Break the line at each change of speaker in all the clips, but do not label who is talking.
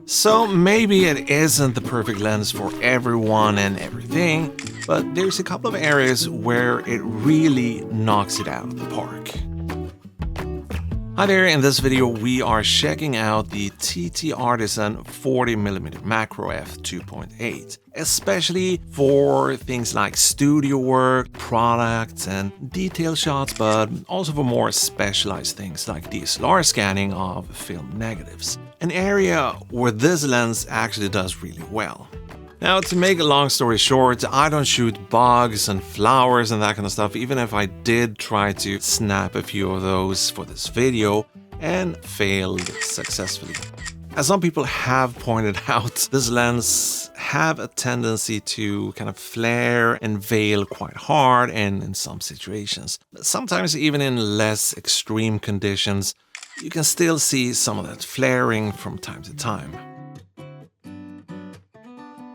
So maybe it isn't the perfect lens for everyone and everything, but there's a couple of areas where it really knocks it out of the park. Hi there, in this video we are checking out the TTArtisan 40mm macro f2.8, especially for things like studio work, products and detail shots, but also for more specialized things like DSLR scanning of film negatives, an area where this lens actually does really well. Now, to make a long story short, I don't shoot bugs and flowers and that kind of stuff, even if I did try to snap a few of those for this video and failed successfully. As some people have pointed out, this lens have a tendency to kind of flare and veil quite hard and in some situations. Sometimes even in less extreme conditions, you can still see some of that flaring from time to time.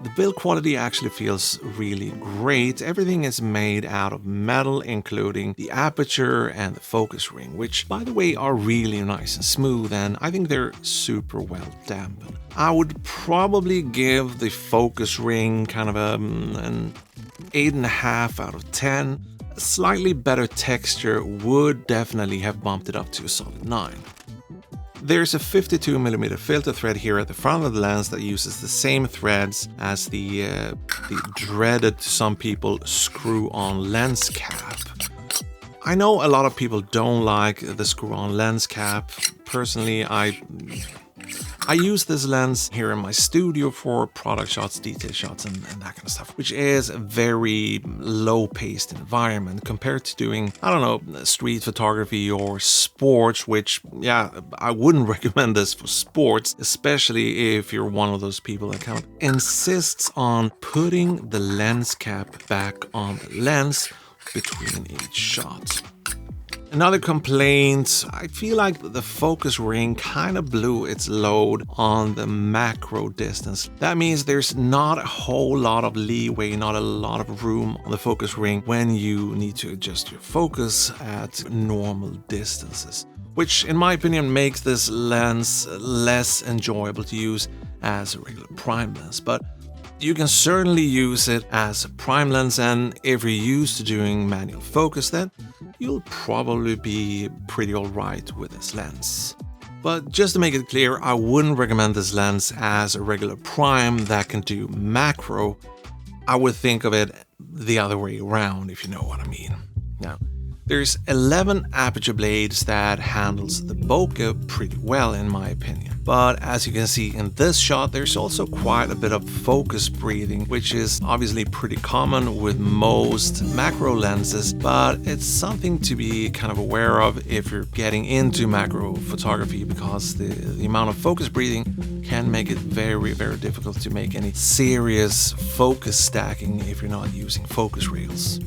The build quality actually feels really great. Everything is made out of metal, including the aperture and the focus ring, which, by the way, are really nice and smooth, and I think they're super well dampened. I would probably give the focus ring kind of an 8.5 out of 10. A slightly better texture would definitely have bumped it up to a solid 9. There's a 52mm filter thread here at the front of the lens that uses the same threads as the dreaded, to some people, screw-on lens cap. I know a lot of people don't like the screw-on lens cap. Personally, I use this lens here in my studio for product shots, detail shots, and that kind of stuff, which is a very low-paced environment compared to doing, I don't know, street photography or sports, which, yeah, I wouldn't recommend this for sports, especially if you're one of those people that kind of insists on putting the lens cap back on the lens between each shot. Another complaint, I feel like the focus ring kind of blew its load on the macro distance. That means there's not a whole lot of leeway, not a lot of room on the focus ring when you need to adjust your focus at normal distances, which in my opinion makes this lens less enjoyable to use as a regular prime lens. But you can certainly use it as a prime lens, and if you're used to doing manual focus, then you'll probably be pretty alright with this lens. But just to make it clear, I wouldn't recommend this lens as a regular prime that can do macro. I would think of it the other way around, if you know what I mean. Now, there's 11 aperture blades that handles the bokeh pretty well in my opinion. But as you can see in this shot, there's also quite a bit of focus breathing, which is obviously pretty common with most macro lenses, but it's something to be kind of aware of if you're getting into macro photography, because the amount of focus breathing can make it very, very difficult to make any serious focus stacking if you're not using focus rails.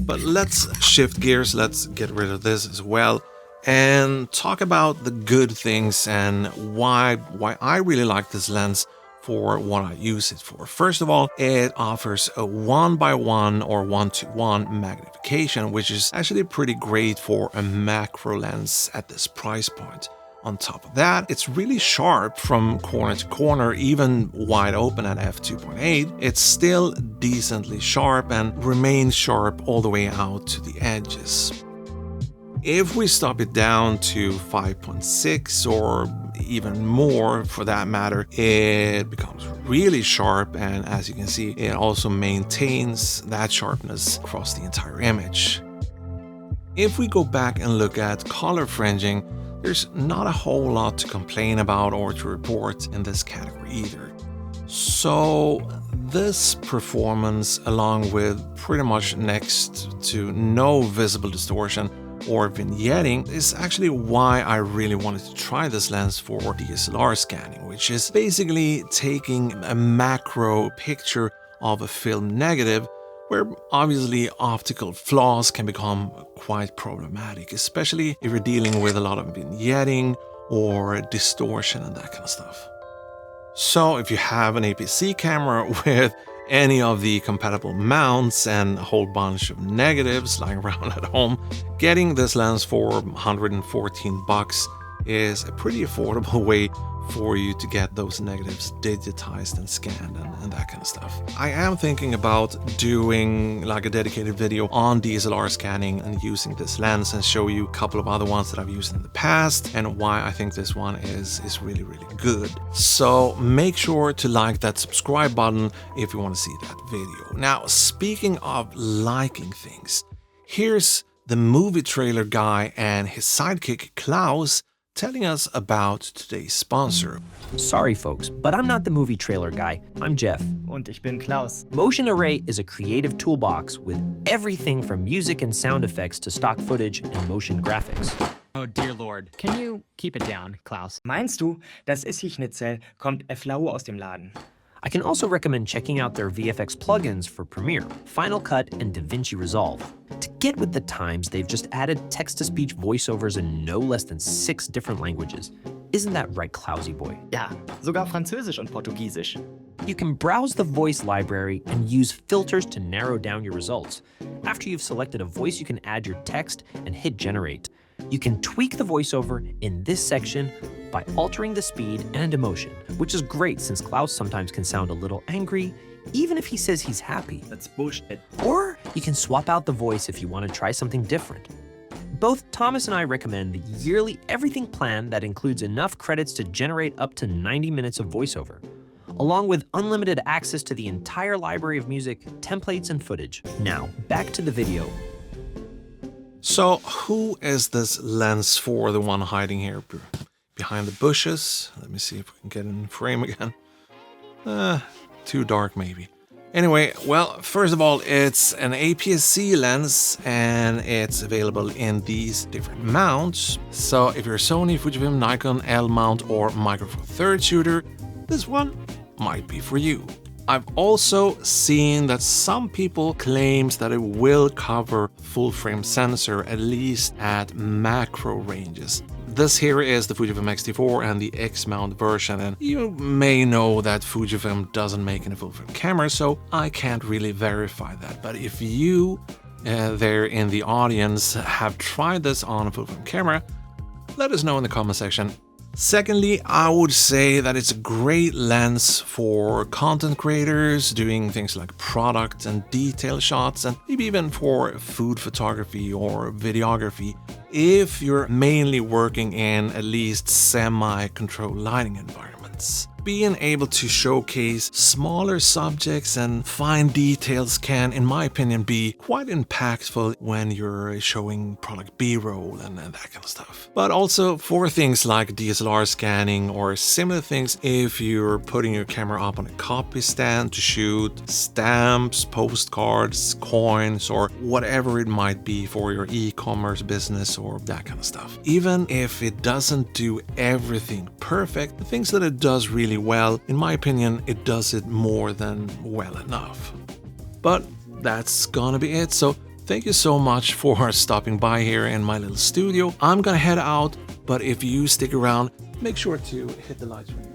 But let's shift gears, let's get rid of this as well, and talk about the good things and why I really like this lens for what I use it for. First of all, it offers a 1:1 or 1:1 magnification, which is actually pretty great for a macro lens at this price point. On top of that, it's really sharp from corner to corner, even wide open at f2.8. It's still decently sharp and remains sharp all the way out to the edges. If we stop it down to 5.6 or even more for that matter, it becomes really sharp, and as you can see, it also maintains that sharpness across the entire image. If we go back and look at color fringing, there's not a whole lot to complain about or to report in this category either. So this performance, along with pretty much next to no visible distortion or vignetting, is actually why I really wanted to try this lens for DSLR scanning, which is basically taking a macro picture of a film negative, where obviously optical flaws can become quite problematic, especially if you're dealing with a lot of vignetting or distortion and that kind of stuff. So if you have an aps-c camera with any of the compatible mounts and a whole bunch of negatives lying around at home, getting this lens for $114 is a pretty affordable way for you to get those negatives digitized and scanned and that kind of stuff. I am thinking about doing like a dedicated video on DSLR scanning and using this lens, and show you a couple of other ones that I've used in the past and why I think this one is really, really good. So make sure to like that subscribe button if you want to see that video. Now, speaking of liking things, here's the movie trailer guy and his sidekick Klaus telling us about today's sponsor.
Sorry folks, but I'm not the movie trailer guy. I'm Jeff.
Und ich bin Klaus.
Motion Array is a creative toolbox with everything from music and sound effects to stock footage and motion graphics.
Oh dear Lord. Can you keep it down, Klaus? Meinst du, das Issi-Schnitzel kommt flau aus dem Laden?
I can also recommend checking out their VFX plugins for Premiere, Final Cut, and DaVinci Resolve. To get with the times, they've just added text-to-speech voiceovers in no less than 6 different languages. Isn't that right, Klausy boy?
Ja, sogar Französisch und Portugiesisch.
You can browse the voice library and use filters to narrow down your results. After you've selected a voice, you can add your text and hit generate. You can tweak the voiceover in this section by altering the speed and emotion, which is great since Klaus sometimes can sound a little angry, even if he says he's happy.
That's bullshit.
Or you can swap out the voice if you want to try something different. Both Thomas and I recommend the yearly everything plan that includes enough credits to generate up to 90 minutes of voiceover, along with unlimited access to the entire library of music, templates, and footage. Now, back to the video.
So who is this lens for, the one hiding here behind the bushes? Let me see if we can get in frame again. Too dark maybe. Anyway, well, first of all, it's an aps-c lens and it's available in these different mounts. So if you're Sony, Fujifilm, Nikon, L mount or Micro Four Third shooter, this one might be for you. I've also seen that some people claims that it will cover full frame sensor, at least at macro ranges. This here is the Fujifilm X-T4 and the X-mount version, and you may know that Fujifilm doesn't make any full frame cameras, so I can't really verify that. But if you there in the audience have tried this on a full frame camera, let us know in the comment section. Secondly, I would say that it's a great lens for content creators doing things like product and detail shots, and maybe even for food photography or videography, if you're mainly working in at least semi-controlled lighting environments. Being able to showcase smaller subjects and fine details can, in my opinion, be quite impactful when you're showing product B-roll and that kind of stuff. But also for things like DSLR scanning or similar things, if you're putting your camera up on a copy stand to shoot stamps, postcards, coins, or whatever it might be for your e-commerce business or that kind of stuff. Even if it doesn't do everything perfect, the things that it does really well, in my opinion, it does it more than well enough. But that's gonna be it. So thank you so much for stopping by here in my little studio. I'm gonna head out, but if you stick around, make sure to hit the like button.